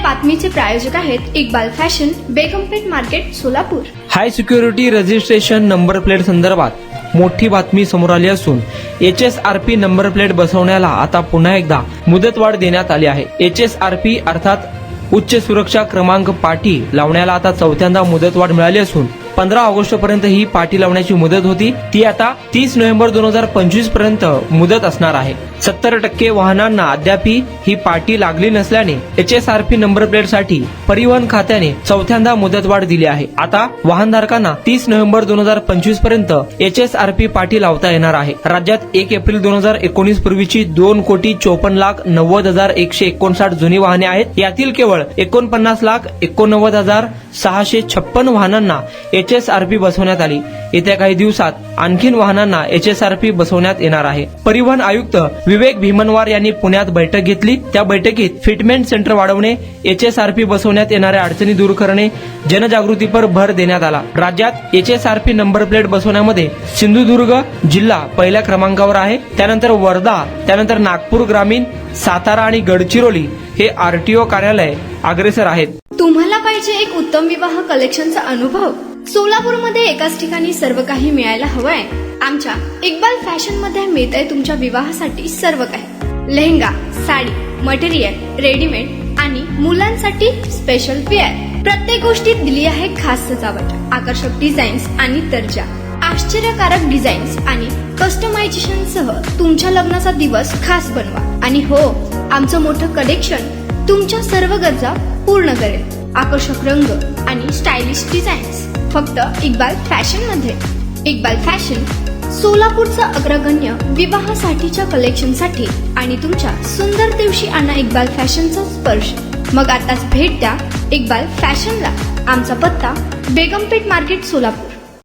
बातमीचे प्रायोजक आहेत Iqbal fashion, Begampeth market, Solapur. High security registration number plate संदर्भात मोठी बातमी समोर आली असून HSRP नंबर प्लेट बसवण्याला आता पुन्हा एकदा मुदतवाढ देण्यात आली आहे। HSRP अर्थात उच्च सुरक्षा क्रमांक पाटी लावण्याला आता चौथ्यांदा मुदतवाढ मिळाली असून 15 ऑगस्ट पर्यंत ही पाटी लावण्याची मुदत होती, ती आता 30 नोव्हेंबर 2025 पर्यंत मुदत असणार आहे। 70% वाहनांना अद्याप ही पाटी लागली नसल्याने HSRP नंबर प्लेटसाठी परिवहन खात्याने चौथ्यांदा मुदतवाढ दिली आहे। आता वाहनधारकांना 30 नोव्हेंबर 2025 पर्यंत HSRP पाटी लावता येणार आहे। राज्यात 1 एप्रिल 2019 पूर्वीची 2,90,90,159 जुनी वाहने आहेत। यातील केवळ 49,89,656 वाहनांना HSRP बसवण्यात आली। येत्या काही दिवसात आणखीन वाहनांना HSRP बसवण्यात येणार आहे। परिवहन आयुक्त विवेक भीमनवार यांनी पुण्यात बैठक घेतली। त्या बैठकीत फिटमेंट सेंटर वाढवणे, HSRP बसवण्यात येणाऱ्या अडचणी दूर करणे, जनजागृतीपर भर देण्यात आला। राज्यात HSRP नंबर प्लेट बसवण्यामध्ये सिंधुदुर्ग जिल्हा पहिल्या क्रमांकावर आहे, त्यानंतर वर्धा, त्यानंतर नागपूर ग्रामीण, सातारा आणि गडचिरोली हे RTO कार्यालय अग्रेसर आहेत। तुम्हाला पाहिजे एक उत्तम विवाह कलेक्शनचा अनुभव? सोलापूरमध्ये एकाच ठिकाणी सर्व काही मिळायला हवंय। आमच्या इक्बाल फॅशन मध्ये मिळतंय तुमच्या विवाहासाठी सर्व काही। लेहंगा, साडी, मटेरियल, रेडीमेड आणि मुलांसाठी स्पेशल वेअर। प्रत्येक गोष्टीत दिली आहे खास सजावट, आकर्षक डिझाईन्स आणि दर्जा, आश्चर्यकारक डिझाईन्स आणि कस्टमायझेशन सह तुमच्या लग्नाचा दिवस खास बनवा। आणि हो, आमचं मोठं कलेक्शन तुमच्या सर्व गरजा पूर्ण करेल। आकर्षक रंग आणि स्टायलिश डिझाईन्स फक्त इक्बाल फॅशन मध्ये। इक्बाल फॅशन सोलापूरचा अग्रगण्य विवाहासाठीच्या कलेक्शनसाठी आणि तुमच्या सुंदर दिवशी आणा इक्बाल फॅशनचा स्पर्श। मग आताच भेट द्या इक्बाल फॅशनला। आमचा पत्ता बेगमपेठ मार्केट, सोलापूर।